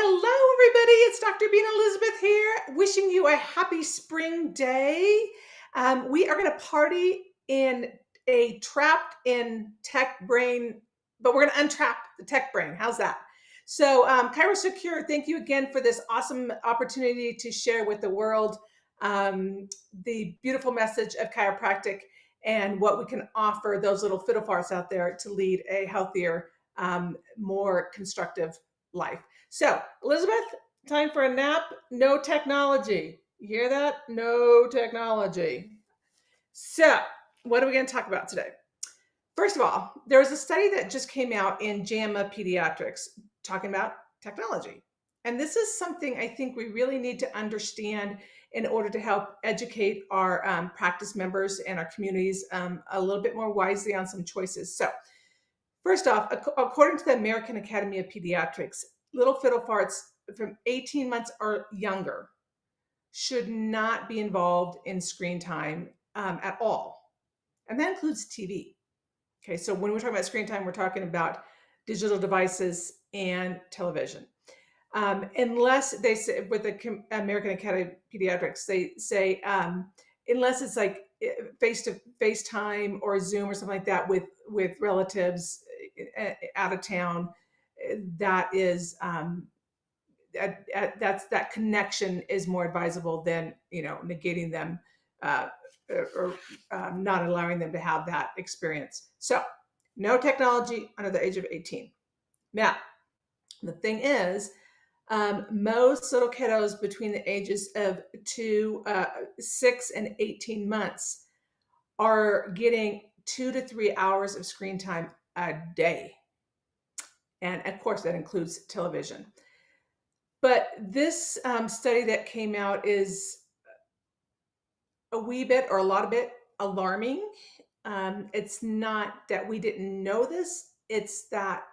Hello, everybody. It's Dr. Bean Elizabeth here, wishing you a happy spring day. We are going to party in a trapped in tech brain, but we're going to untrap the tech brain. How's that? So, ChiroSecure, thank you again for this awesome opportunity to share with the world the beautiful message of chiropractic and what we can offer those little fiddle farts out there to lead a healthier, more constructive life. So, Elizabeth, time for a nap. No technology. You hear that? No technology. So, what are we going to talk about today? First of all, there was a study that just came out in JAMA Pediatrics talking about technology. And this is something I think we really need to understand in order to help educate our practice members and our communities a little bit more wisely on some choices. So, first off, according to the American Academy of Pediatrics, little fiddle farts from 18 months or younger should not be involved in screen time at all. And that includes TV. Okay, so when we're talking about screen time, we're talking about digital devices and television. Unless they say, with the American Academy of Pediatrics, they say unless it's like face time or Zoom or something like that with relatives out of town, that is that connection is more advisable than negating them or not allowing them to have that experience. So no technology under the age of 18. Now, the thing is, most little kiddos between the ages of 6 and 18 months are getting 2 to 3 hours of screen time a day. And of course, that includes television. But this study that came out is a wee bit or a lot of bit alarming. It's not that we didn't know this, it's that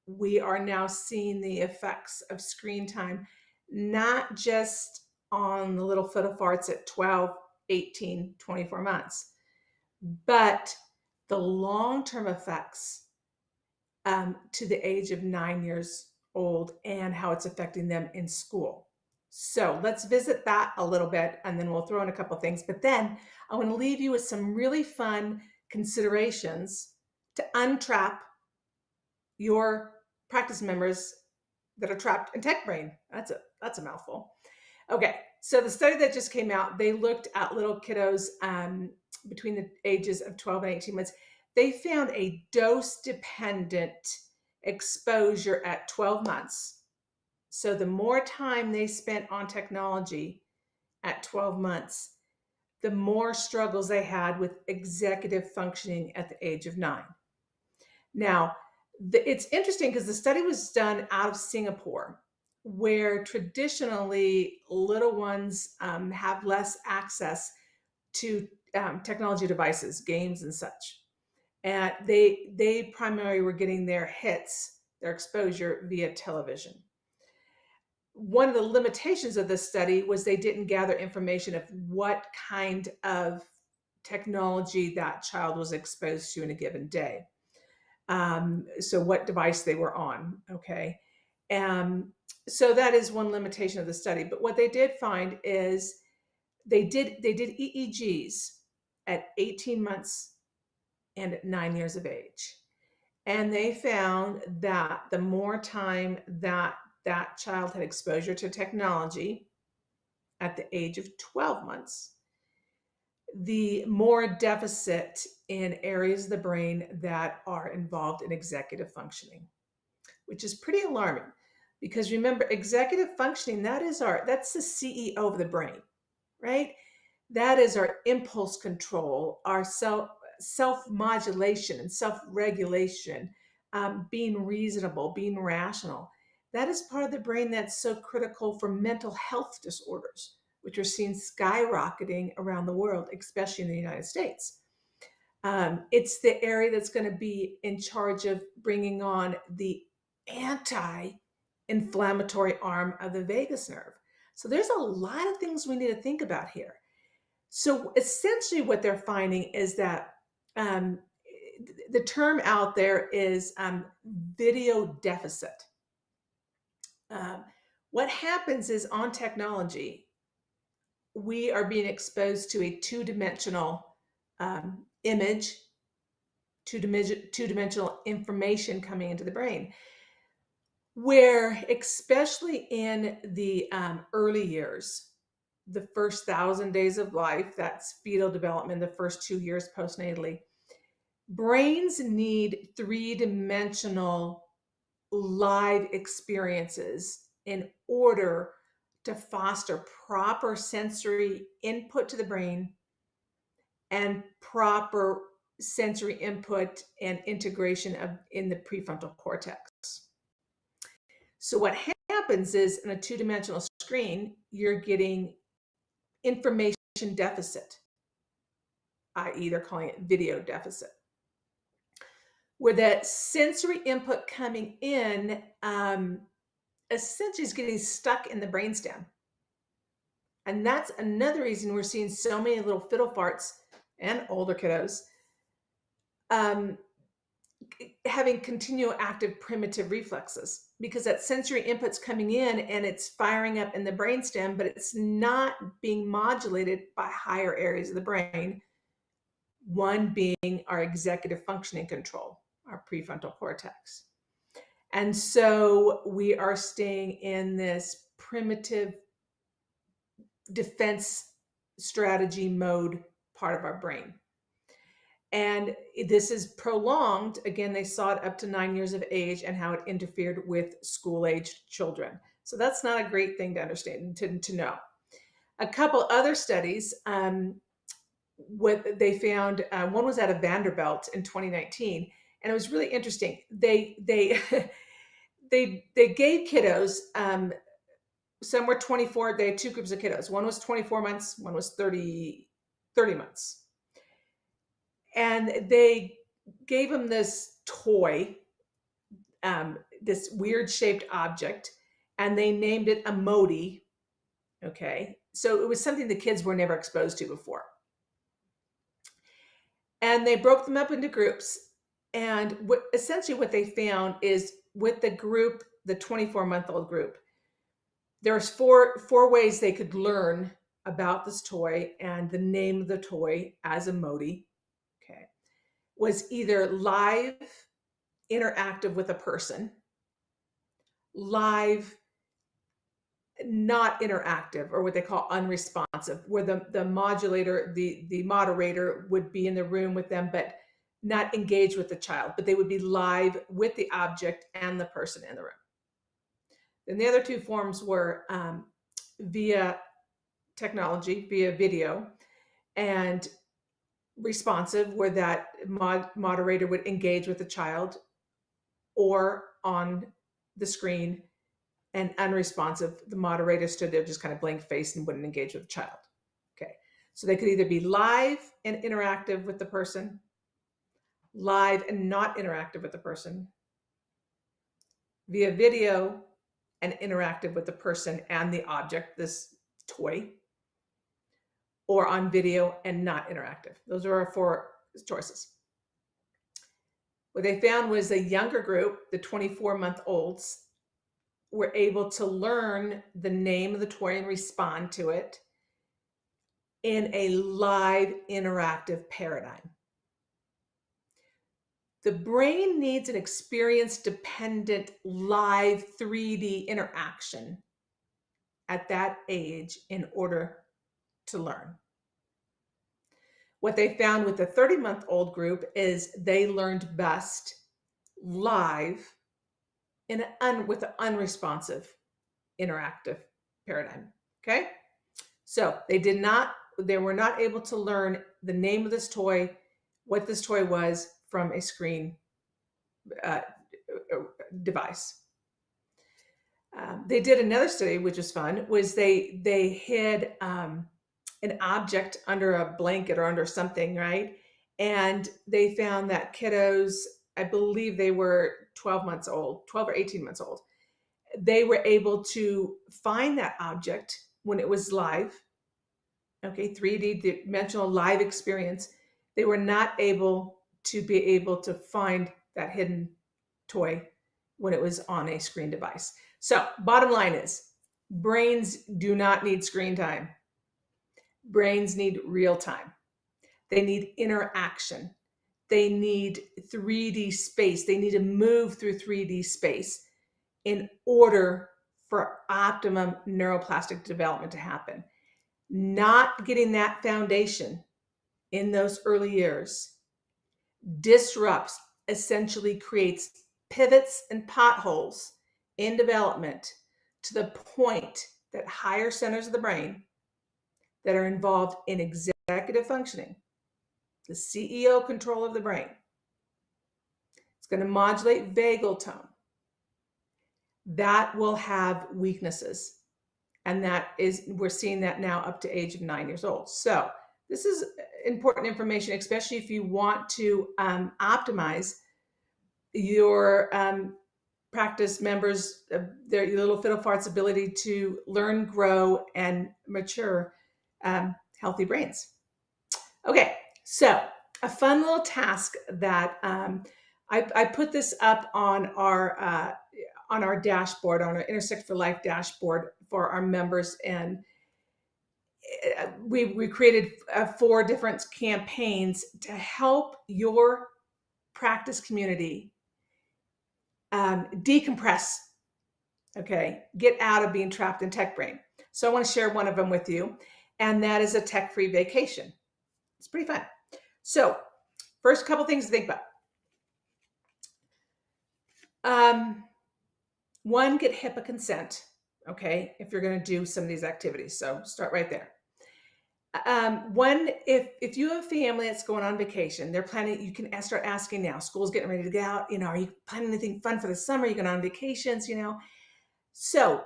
we are now seeing the effects of screen time, not just on the little fiddle farts at 12, 18, 24 months, but the long-term effects to the age of 9 years old and how it's affecting them in school. So let's visit that a little bit, and then we'll throw in a couple things. But then I want to leave you with some really fun considerations to untrap your practice members that are trapped in tech brain. That's a mouthful. Okay, so the study that just came out, they looked at little kiddos between the ages of 12 and 18 months. They found a dose-dependent exposure at 12 months. So the more time they spent on technology at 12 months, the more struggles they had with executive functioning at the age of 9. Now, it's interesting because the study was done out of Singapore, where traditionally little ones have less access to technology devices, games and such. And they primarily were getting their hits, their exposure via television. One of the limitations of this study was they didn't gather information of what kind of technology that child was exposed to in a given day. So what device they were on, okay? So that is one limitation of the study. But what they did find is they did EEGs at 18 months and at 9 years of age. And they found that the more time that that child had exposure to technology at the age of 12 months, the more deficit in areas of the brain that are involved in executive functioning, which is pretty alarming because remember, executive functioning, that's the CEO of the brain, right? That is our impulse control, our self-modulation and self-regulation, being reasonable, being rational. That is part of the brain that's so critical for mental health disorders, which are seen skyrocketing around the world, especially in the United States. It's the area that's going to be in charge of bringing on the anti-inflammatory arm of the vagus nerve. So there's a lot of things we need to think about here. So essentially what they're finding is that the term out there is video deficit. What happens is on technology, we are being exposed to a two-dimensional image, two-dimensional information coming into the brain, where especially in the early years, the first 1,000 days of life, that's fetal development, the first 2 years postnatally, brains need three-dimensional live experiences in order to foster proper sensory input to the brain and proper sensory input and integration in the prefrontal cortex. So what happens is in a two-dimensional screen, you're getting information deficit, i.e. they're calling it video deficit, where that sensory input coming in essentially is getting stuck in the brainstem. And that's another reason we're seeing so many little fiddle farts and older kiddos having continual active primitive reflexes, because that sensory input's coming in and it's firing up in the brainstem, but it's not being modulated by higher areas of the brain, one being our executive functioning control, our prefrontal cortex. And so we are staying in this primitive defense strategy mode part of our brain. And this is prolonged. Again, they saw it up to 9 years of age and how it interfered with school-aged children. So that's not a great thing to understand, to know. A couple other studies, what they found, one was out of Vanderbilt in 2019, and it was really interesting. They gave kiddos, some were 24, they had two groups of kiddos. One was 24 months, one was 30 months. And they gave them this toy, this weird shaped object, and they named it a Modi. Okay. So it was something the kids were never exposed to before. And they broke them up into groups. And essentially what they found is with the group, the 24-month-old group, there's four ways they could learn about this toy and the name of the toy as a Modi. Okay. Was either live, interactive with a person, live, not interactive, or what they call unresponsive, where the moderator would be in the room with them, but not engage with the child, but they would be live with the object and the person in the room. Then the other two forms were via technology, via video, and responsive, where that moderator would engage with the child, or on the screen, and unresponsive, the moderator stood there just kind of blank faced and wouldn't engage with the child. Okay, so they could either be live and interactive with the person, live and not interactive with the person, via video and interactive with the person and the object, this toy, or on video and not interactive. Those are our four choices. What they found was the younger group, the 24-month-olds, were able to learn the name of the toy and respond to it in a live interactive paradigm. The brain needs an experience-dependent live 3D interaction at that age in order to learn. What they found with the 30-month-old group is they learned best live with an unresponsive interactive paradigm. Okay, so they were not able to learn the name of this toy, what this toy was, from a screen device. They did another study, which was fun, was they hid an object under a blanket or under something, right? And they found that kiddos, I believe they were 12 or 18 months old. They were able to find that object when it was live, okay, 3D dimensional live experience. They were not able to find that hidden toy when it was on a screen device. So bottom line is, Brains do not need screen time. Brains need real time. They need interaction. They need 3D space. They need to move through 3D space in order for optimum neuroplastic development to happen. Not getting that foundation in those early years disrupts, essentially creates pivots and potholes in development to the point that higher centers of the brain that are involved in executive functioning, the CEO control of the brain, it's going to modulate vagal tone. That will have weaknesses. And we're seeing that now up to age of 9 years old. So this is important information, especially if you want to optimize your practice members, their little fiddle farts' ability to learn, grow, and mature healthy brains. Okay, so a fun little task that I put this up on our dashboard, on our Intersect for Life dashboard for our members, and we created 4 different campaigns to help your practice community decompress, okay, get out of being trapped in tech brain. So I want to share one of them with you, and that is a tech-free vacation. It's pretty fun. So first couple things to think about. One, get HIPAA consent, okay, if you're going to do some of these activities. So start right there. One, if you have a family that's going on vacation, they're planning, you can start asking now. School's getting ready to get out. Are you planning anything fun for the summer? Are you going on vacations? So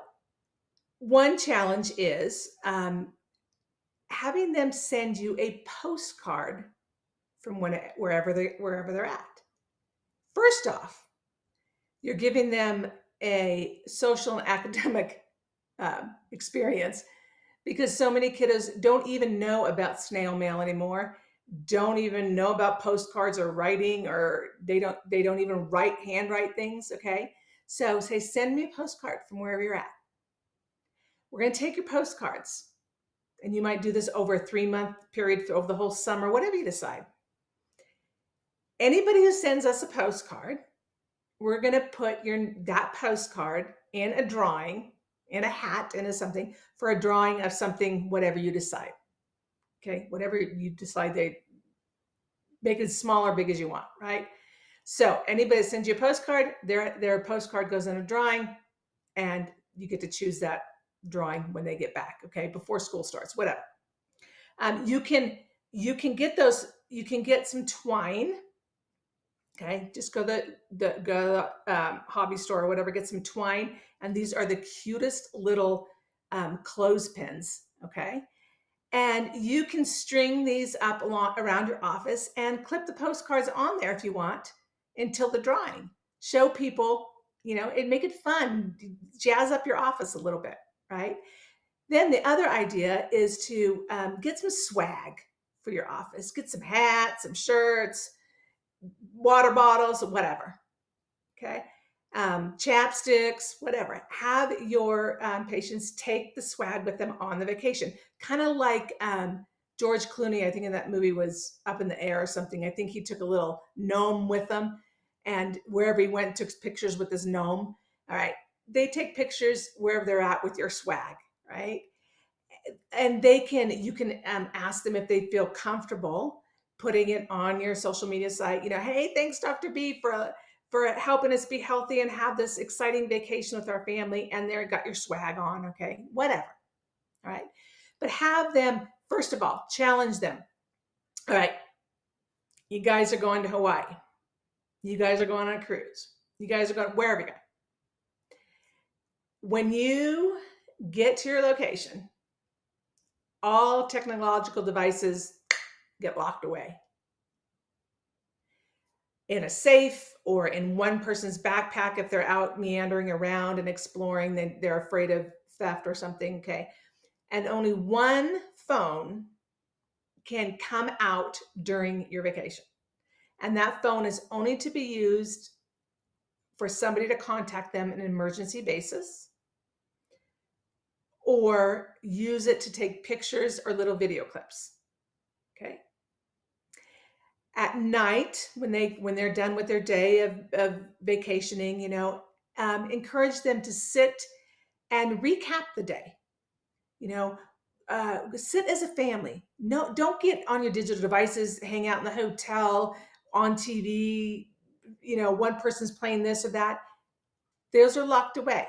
one challenge is having them send you a postcard from wherever they're at. First off, you're giving them a social and academic experience, because so many kiddos don't even know about snail mail anymore, don't even know about postcards or writing, or they don't even handwrite things, okay? So say, send me a postcard from wherever you're at. We're going to take your postcards, and you might do this over a 3-month period, over the whole summer, whatever you decide. Anybody who sends us a postcard, we're going to put that postcard in a drawing, in a hat, into something, for a drawing of something, whatever you decide. Okay, whatever you decide, they make it as small or big as you want, right? So anybody that sends you a postcard, their postcard goes in a drawing, and you get to choose that drawing when they get back, okay, before school starts, whatever. You can get those, you can get some twine. Okay, just go to the hobby store or whatever, get some twine. And these are the cutest little clothespins, okay? And you can string these up around your office and clip the postcards on there if you want until the drawing. Show people, make it fun, jazz up your office a little bit, right? Then the other idea is to get some swag for your office. Get some hats, some shirts, water bottles, whatever, okay? Chapsticks, whatever. Have your patients take the swag with them on the vacation. Kind of like George Clooney, I think in that movie, was Up in the Air or something. I think he took a little gnome with him, and wherever he went, took pictures with his gnome. All right. They take pictures wherever they're at with your swag, right? And you can ask them if they feel comfortable putting it on your social media site. Hey, thanks, Dr. B, for helping us be healthy and have this exciting vacation with our family. And there, got your swag on, okay? Whatever, all right? But have them, first of all, challenge them. All right, you guys are going to Hawaii. You guys are going on a cruise. You guys are going wherever you go. When you get to your location, all technological devices get locked away in a safe or in one person's backpack. If they're out meandering around and exploring, then they're afraid of theft or something, okay? And only one phone can come out during your vacation. And that phone is only to be used for somebody to contact them on an emergency basis, or use it to take pictures or little video clips. Okay. At night, when they're done with their day of vacationing, encourage them to sit and recap the day. Sit as a family. No, don't get on your digital devices, hang out in the hotel, on TV. One person's playing this or that. Those are locked away.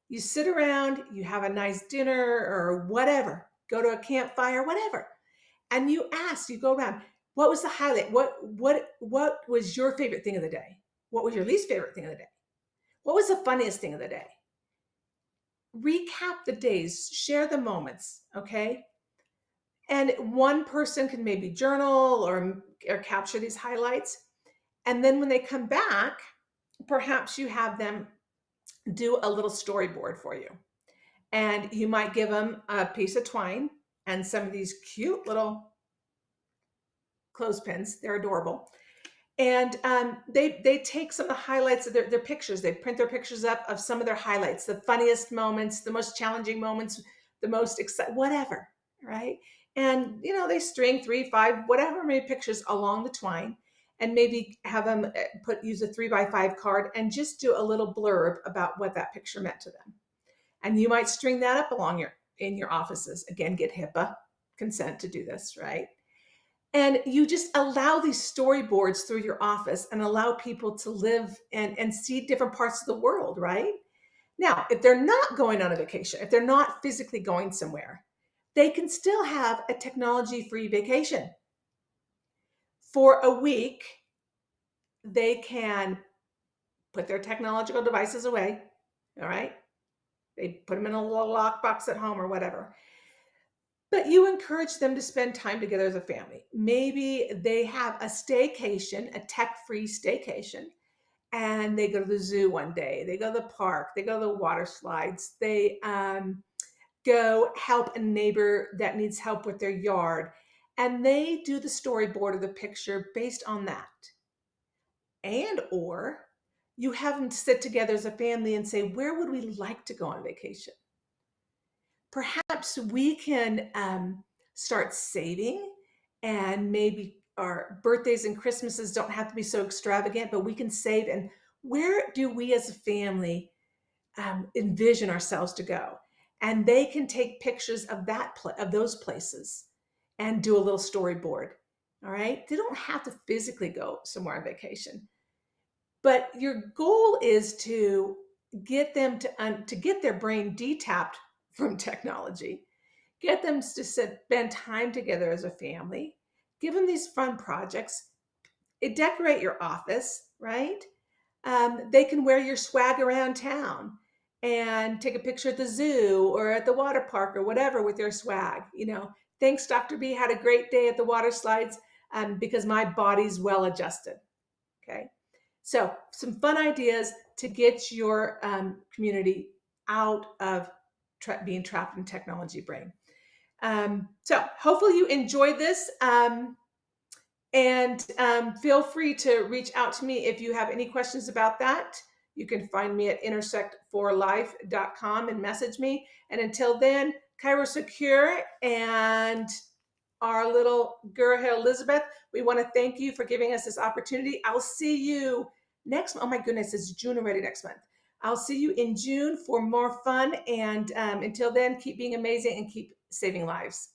You sit around, you have a nice dinner or whatever, go to a campfire, whatever. And you go around, what was the highlight? What was your favorite thing of the day? What was your least favorite thing of the day? What was the funniest thing of the day? Recap the days, share the moments, okay? And one person can maybe journal or capture these highlights. And then when they come back, perhaps you have them do a little storyboard for you. And you might give them a piece of twine and some of these cute little clothespins. They're adorable. And they take some of the highlights of their pictures. They print their pictures up of some of their highlights, the funniest moments, the most challenging moments, the most exciting, whatever, right? And, they string 3, 5, whatever many pictures along the twine, and maybe have them use a 3x5 card and just do a little blurb about what that picture meant to them. And you might string that up in your offices. Again, get HIPAA consent to do this, right? And you just allow these storyboards through your office and allow people to live and see different parts of the world, right? Now, if they're not going on a vacation, if they're not physically going somewhere, they can still have a technology-free vacation. For a week, they can put their technological devices away, all right? They put them in a little lockbox at home or whatever. But you encourage them to spend time together as a family. Maybe they have a staycation, a tech-free staycation, and they go to the zoo one day. They go to the park. They go to the water slides. They go help a neighbor that needs help with their yard. And they do the storyboard of the picture based on that. Or you have them sit together as a family and say, where would we like to go on vacation? Perhaps we can start saving, and maybe our birthdays and Christmases don't have to be so extravagant, but we can save. And where do we as a family envision ourselves to go? And they can take pictures of those places and do a little storyboard. All right. They don't have to physically go somewhere on vacation, but your goal is to get them to get their brain detapped from technology, get them to spend time together as a family, give them these fun projects, decorate your office, right? They can wear your swag around town and take a picture at the zoo or at the water park or whatever with their swag. Thanks, Dr. B, had a great day at the water slides because my body's well adjusted, okay? So some fun ideas to get your community out of being trapped in technology brain. So hopefully you enjoyed this, and feel free to reach out to me if you have any questions about that. You can find me at intersectforlife.com and message me. And until then, ChiroSecure and our little girl here, Elizabeth, we want to thank you for giving us this opportunity. I'll see you next month. Oh my goodness, it's June already next month. I'll see you in June for more fun. And until then, keep being amazing and keep saving lives.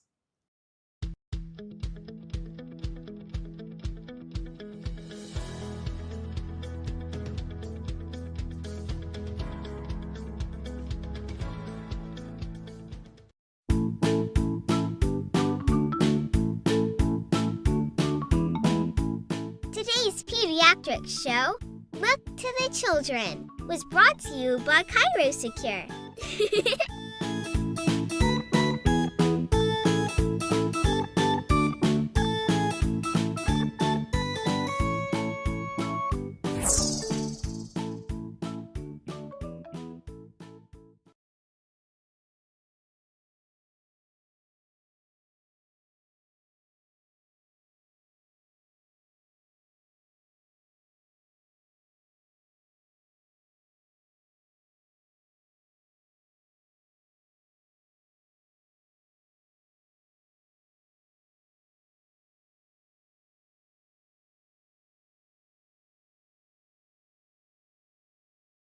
Today's Pediatrics show, Look to the Children, was brought to you by ChiroSecure.